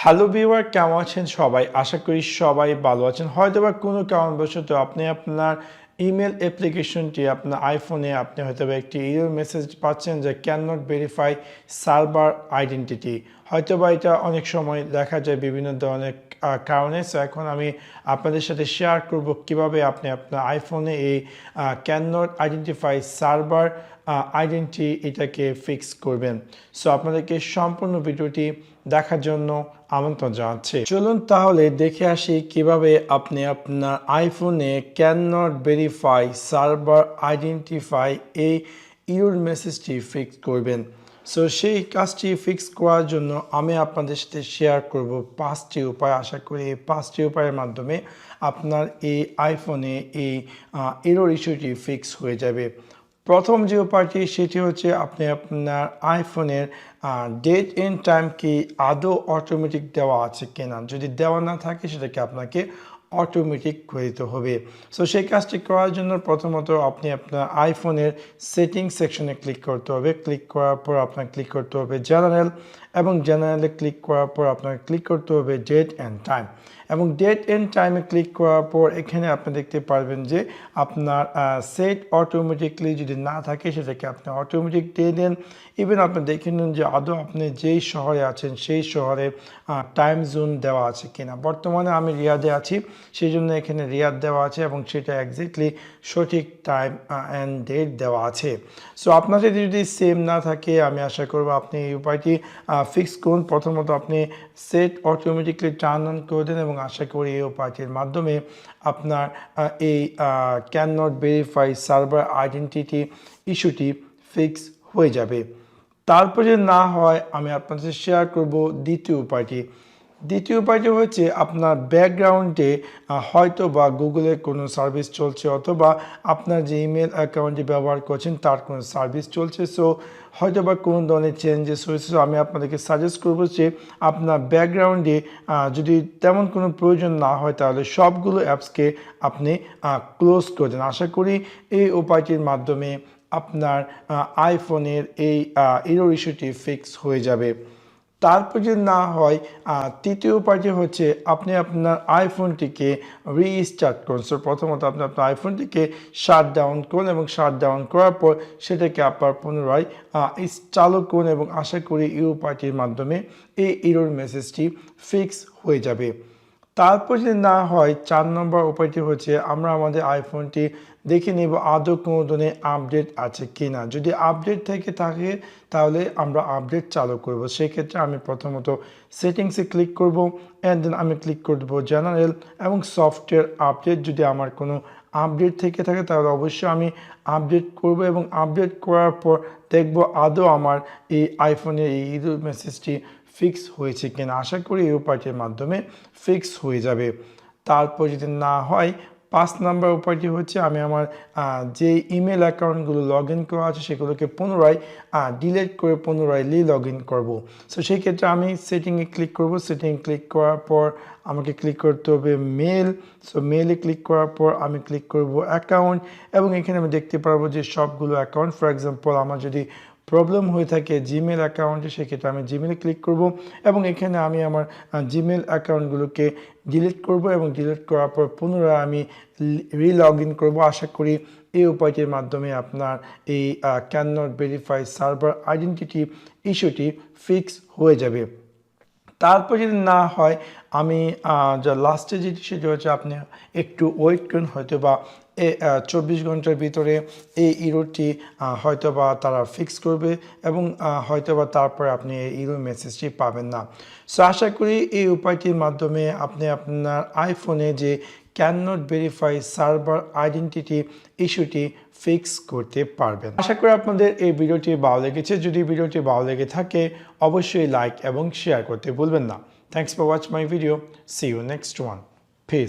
Hello viewer, কেমন আছেন সবাই? আশা করি সবাই ভালো আছেন। হয়তোবা কোনো কারণবশত আপনি আপনার ইমেল অ্যাপ্লিকেশনটি আপনার আইফোনে আপনি হয়তোবা একটি ইমেল মেসেজ পাচ্ছেন যে can not verify server identity. হয়তোবা এটা অনেক সময় দেখা যায় বিভিন্ন ধরনের কারণে। সো এখন আমি আপনাদের সাথে শেয়ার করব কিভাবে আপনি আপনার আইফোনে এই can not identify server identity এটাকে ফিক্স করবেন। সো আপনাদেরকে সম্পূর্ণ ভিডিওটি দেখার জন্য আমন্ত্রণ জানাচ্ছি। চলুন তাহলে দেখে আসি কিভাবে আপনি আপনার আইফোনে can not verify server identify এই ইউর মেসেজটি ফিক্স করবেন। সো সেই কাজটি ফিক্স করার জন্য আমি আপনাদের সাথে শেয়ার করব 5টি উপায়। আশা করি এই 5টি উপায়ের মাধ্যমে আপনার এই আইফোনে এই এরর ইস্যুটি ফিক্স হয়ে যাবে। প্রথম যে উপায়টি সেটি হচ্ছে আপনি আপনার আইফোনের ডেট এন্ড টাইম কি আদৌ অটোমেটিক দেওয়া আছে কিনা। যদি দেওয়া না থাকে সেটাকে আপনাকে অটোমেটিক করে দিতে হবে। সো সেই কাজটি করার জন্য প্রথমত আপনি আপনার আইফোনের সেটিং সেকশনে ক্লিক করতে হবে। ক্লিক করার পর আপনার ক্লিক করতে হবে জেনারেল, এবং জেনারেলে ক্লিক করার পর আপনাকে ক্লিক করতে হবে ডেট অ্যান্ড টাইম। এবং ডেট অ্যান্ড টাইমে ক্লিক করার পর এখানে আপনি দেখতে পারবেন যে আপনার সেট অটোমেটিকলি যদি না থাকে সেটাকে আপনি অটোমেটিক দিয়ে দেন। ইভেন আপনি দেখে নিন যে আদৌ আপনি যেই শহরে আছেন সেই শহরে টাইম জোন দেওয়া আছে কিনা। বর্তমানে আমি রিয়াদে আছি, সেই জন্য এখানে রিয়াদ দেওয়া আছে এবং সেটা একজ্যাক্টলি সঠিক টাইম অ্যান্ড ডেট দেওয়া আছে। সো আপনার যদি সেম না থাকে আমি আশা করব আপনি এই উপায়টি ফিক্স করুন। প্রথমত আপনি সেট অটোমেটিকলি টার্ন অন করে দেন এবং আশা করি এই উপায়টির মাধ্যমে আপনার এই can not verify server identity ইস্যুটি ফিক্স হয়ে যাবে। তারপর যদি না হয় আমি আপনাদের শেয়ার করব দ্বিতীয় উপায়টি। দ্বিতীয় উপায়টি হচ্ছে আপনার ব্যাকগ্রাউন্ডে হয়তো বা গুগলের কোনো সার্ভিস চলছে, অথবা আপনার যে ইমেল অ্যাকাউন্টটি ব্যবহার করছেন তার কোনো সার্ভিস চলছে। সো হয়তো বা কোনো ধরনের চেঞ্জেস হয়েছে। সো আমি আপনাদেরকে সাজেস্ট করবো যে আপনার ব্যাকগ্রাউন্ডে যদি তেমন কোনো প্রয়োজন না হয় তাহলে সবগুলো অ্যাপসকে আপনি ক্লোজ করে দেন। আশা করি এই উপায়টির মাধ্যমে আপনার আইফোনের এই এরর ইস্যুটি ফিক্স হয়ে যাবে। তারপর যদি না হয় তৃতীয় উপায়টি হচ্ছে আপনি আপনার আইফোনটিকে রিস্টার্ট করুন। সো প্রথমত আপনি আপনার আইফোনটিকে শাট ডাউন করুন এবং শাট ডাউন করার পর সেটাকে আবার পুনরায় চালু করুন এবং আশা করি এই উপায়টির মাধ্যমে এই এরর মেসেজটি ফিক্স হয়ে যাবে। তারপর যদি না হয় 4 নম্বর উপায়টি হচ্ছে আমরা আমাদের আইফোনটি দেখে নেব আদৌ কোনো ধরনের আপডেট আছে কি না। যদি আপডেট থেকে থাকে তাহলে আমরা আপডেট চালু করব। সেক্ষেত্রে আমি প্রথমত সেটিংসে ক্লিক করব, অ্যান্ড দেন আমি ক্লিক করব জেনারেল এবং সফটওয়্যার আপডেট। যদি আমার কোনো আপডেট থেকে থাকে তাহলে অবশ্যই আমি আপডেট করব এবং আপডেট করার পর দেখব আদৌ আমার এই আইফোনের এই ইরর মেসেজটি ফিক্স হয়েছে কিনা। আশা করি এই উপায়টির মাধ্যমে ফিক্স হয়ে যাবে। তারপর যদি না হয় 5 নম্বর উপায়টি হচ্ছে আমি আমার যে ইমেল অ্যাকাউন্টগুলো লগ ইন করা আছে সেগুলোকে পুনরায় ডিলিট করে পুনরায় লগ ইন করবো। সো সেই ক্ষেত্রে আমি সেটিংয়ে ক্লিক করব। সেটিং ক্লিক করার পর আমাকে ক্লিক করতে হবে মেল। সো মেলে ক্লিক করার পর আমি ক্লিক করব অ্যাকাউন্ট, এবং এখানে আমি দেখতে পারবো যে সবগুলো অ্যাকাউন্ট, ফর এক্সাম্পল আমার যদি প্রবলেম হয়ে থাকে জিমেল অ্যাকাউন্টে সেক্ষেত্রে আমি জিমেলে ক্লিক করব এবং এখানে আমি আমার জিমেল অ্যাকাউন্টগুলোকে ডিলিট করব এবং ডিলিট করার পর পুনরায় আমি লগ ইন করবো। আশা করি এই উপায়টির মাধ্যমে আপনার এই can not verify server identity ইস্যুটি ফিক্স হয়ে যাবে। তারপর যদি না হয় আমি যা লাস্টে যেটি সেটা হচ্ছে আপনি একটু ওয়েট করুন, হয়তো বা 24 ঘন্টার ভিতরে এই ইরোরটি হয়তো বা তারা ফিক্স করবে এবং হয়তো বা তারপরে আপনি এই ইরোর মেসেজটি পাবেন না। সো আশা করি এই উপায়টির মাধ্যমে আপনি আপনার আইফোনে যে can not verify server identity ইস্যুটি ফিক্স করতে পারবেন। আশা করি আপনাদের এই ভিডিওটি ভালো লেগেছে। যদি ভিডিওটি ভালো লেগে থাকে অবশ্যই লাইক এবং শেয়ার করতে ভুলবেন না। Thanks for watch my video. See you next one. Piece.